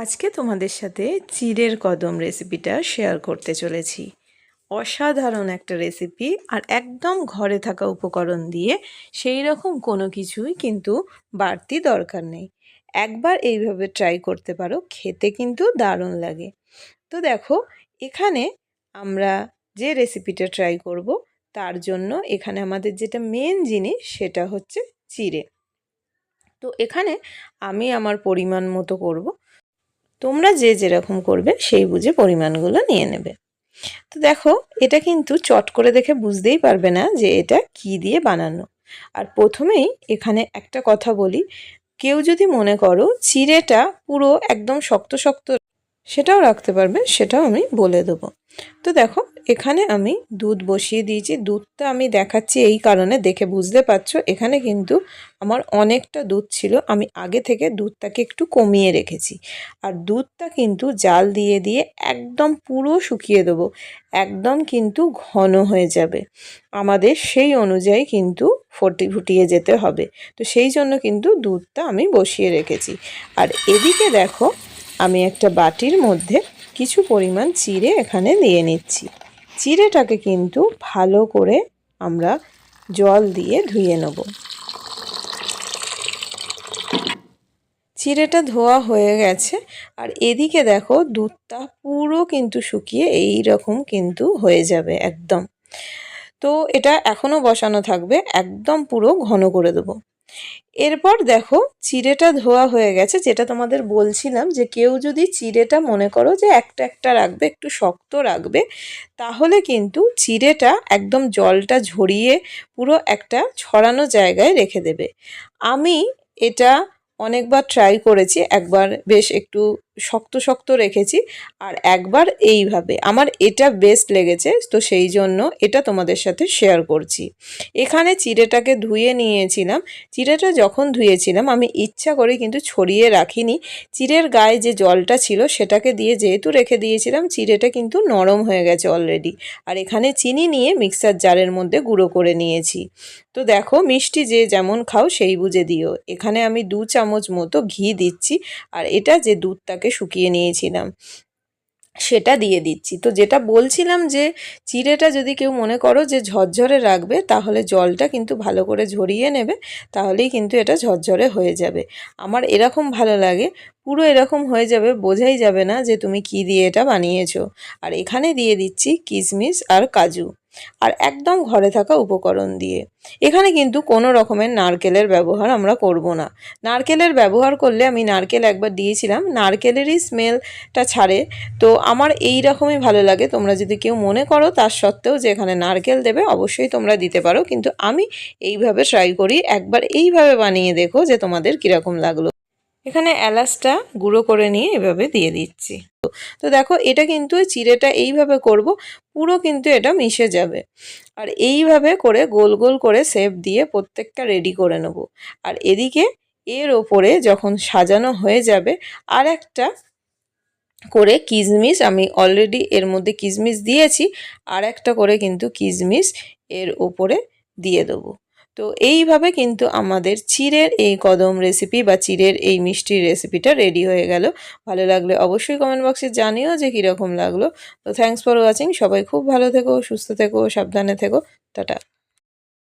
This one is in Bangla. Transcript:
আজকে তোমাদের সাথে চিড়ের কদম রেসিপিটা শেয়ার করতে চলেছি। অসাধারণ একটা রেসিপি, আর একদম ঘরে থাকা উপকরণ দিয়ে সেই রকম কোনো কিছুই কিন্তু বাড়তি দরকার নেই। একবার এইভাবে ট্রাই করতে পারো, খেতে কিন্তু দারুণ লাগে। তো দেখো, এখানে আমরা যে রেসিপিটা ট্রাই করব তার জন্য এখানে আমাদের যেটা মেন জিনিস সেটা হচ্ছে চিড়ে। তো এখানে আমি আমার পরিমাণ মতো করব, তোমরা যে যেরকম করবে সেই বুঝে পরিমাণগুলো নিয়ে নেবে। তো দেখো, এটা কিন্তু চট করে দেখে বুঝতেই পারবে না যে এটা কি দিয়ে বানানো। আর প্রথমেই এখানে একটা কথা বলি, কেউ যদি মনে করো চিড়েটা পুরো একদম শক্ত শক্ত সেটাও রাখতে পারবে, সেটাও আমি বলে দেবো। তো দেখো, এখানে আমি দুধ বসিয়ে দিয়েছি। দুধটা আমি দেখাচ্ছি এই কারণে, দেখে বুঝতে পারছো এখানে কিন্তু আমার অনেকটা দুধ ছিল। আমি আগে থেকে দুধটাকে একটু কমিয়ে রেখেছি। আর দুধটা কিন্তু জাল দিয়ে দিয়ে একদম পুরো শুকিয়ে দেবো, একদম কিন্তু ঘন হয়ে যাবে। আমাদের সেই অনুযায়ী কিন্তু ফুটিয়ে যেতে হবে। তো সেই জন্য কিন্তু দুধটা আমি বসিয়ে রেখেছি। আর এদিকে দেখো, আমি একটা বাটির মধ্যে কিছু পরিমাণ চিড়ে এখানে দিয়ে নিচ্ছি। চিড়েটাকে কিন্তু ভালো করে আমরা জল দিয়ে ধুয়ে নেব। চিড়েটা ধোয়া হয়ে গেছে। আর এদিকে দেখো, দুধটা পুরো কিন্তু শুকিয়ে এই রকম কিন্তু হয়ে যাবে একদম। তো এটা এখনও বসানো থাকবে, একদম পুরো ঘন করে দেবো। এরপর দেখো, চিড়েটা ধোয়া হয়ে গেছে। যেটা তোমাদের বলছিলাম যে কেউ যদি চিড়েটা মনে করো যে একটা একটা রাখবে, একটু শক্ত রাখবে, তাহলে কিন্তু চিড়েটা একদম জলটা ঝরিয়ে পুরো একটা ছড়ানো জায়গায় রেখে দেবে। আমি এটা অনেকবার ট্রাই করেছি, একবার বেশ একটু শক্ত শক্ত রেখেছি, আর একবার এইভাবে। আমার এটা বেস্ট লেগেছে, তো সেই জন্য এটা তোমাদের সাথে শেয়ার করছি। এখানে চিড়েটাকে ধুয়ে নিয়েছিলাম। চিড়েটা যখন ধুয়েছিলাম আমি ইচ্ছা করে কিন্তু ছড়িয়ে রাখিনি। চিড়ের গায়ে যে জলটা ছিল সেটাকে দিয়ে যেহেতু রেখে দিয়েছিলাম, চিড়েটা কিন্তু নরম হয়ে গেছে অলরেডি। আর এখানে চিনি নিয়ে মিক্সার জারের মধ্যে গুঁড়ো করে নিয়েছি। তো দেখো, মিষ্টি যে যেমন খাও সেই বুঝে দিও। এখানে আমি 2 চামচ মতো ঘি দিচ্ছি, আর এটা যে দুধটাকে শুকিয়ে নিয়েছিলাম সেটা দিয়ে দিচ্ছি। তো যেটা বলছিলাম যে চিড়েটা যদি কেউ মনে করো যে ঝরঝরে রাখবে, তাহলে জলটা কিন্তু ভালো করে ঝরিয়ে নেবে, তাহলেই কিন্তু এটা ঝরঝরে হয়ে যাবে। আমার এরকম ভালো লাগে, পুরো এরকম হয়ে যাবে, বোঝাই যাবে না যে তুমি কি দিয়ে এটা বানিয়েছো। আর এখানে দিয়ে দিচ্ছি কিশমিশ আর কাজু, আর একদম ঘরে থাকা উপকরণ দিয়ে। এখানে কিন্তু কোনো রকমের নারকেলের ব্যবহার আমরা করব না। নারকেলের ব্যবহার করলে, আমি নারকেল একবার দিয়েছিলাম, নারকেলেরই স্মেলটা ছাড়ে। তো আমার এই রকমই ভালো লাগে। তোমরা যদি কেউ মনে করো তার সত্ত্বেও যে এখানে নারকেল দেবে, অবশ্যই তোমরা দিতে পারো, কিন্তু আমি এইভাবে ট্রাই করি। একবার এইভাবে বানিয়ে দেখো যে তোমাদের কীরকম লাগলো। এখানে এলাচটা গুঁড়ো করে নিয়ে এভাবে দিয়ে দিচ্ছি। তো দেখো, এটা কিন্তু চিড়েটা এইভাবে করব, পুরো কিন্তু এটা মিশে যাবে। আর এইভাবে করে গোল গোল করে শেপ দিয়ে প্রত্যেকটা রেডি করে নেব। আর এদিকে এর ওপরে যখন সাজানো হয়ে যাবে, আর একটা করে কিশমিশ, আমি অলরেডি এর মধ্যে কিশমিশ দিয়েছি, আর একটা করে কিন্তু কিশমিশ এর ওপরে দিয়ে দেবো। তো এইভাবে কিন্তু আমাদের চিড়ের এই কদম রেসিপি বা চিড়ের এই মিষ্টির রেসিপিটা রেডি হয়ে গেল। ভালো লাগলে অবশ্যই কমেন্ট বক্সে জানিও যে কীরকম লাগলো। তো থ্যাঙ্কস ফর ওয়াচিং। সবাই খুব ভালো থেকো, সুস্থ থেকো, সাবধানে থেকো। টাটা।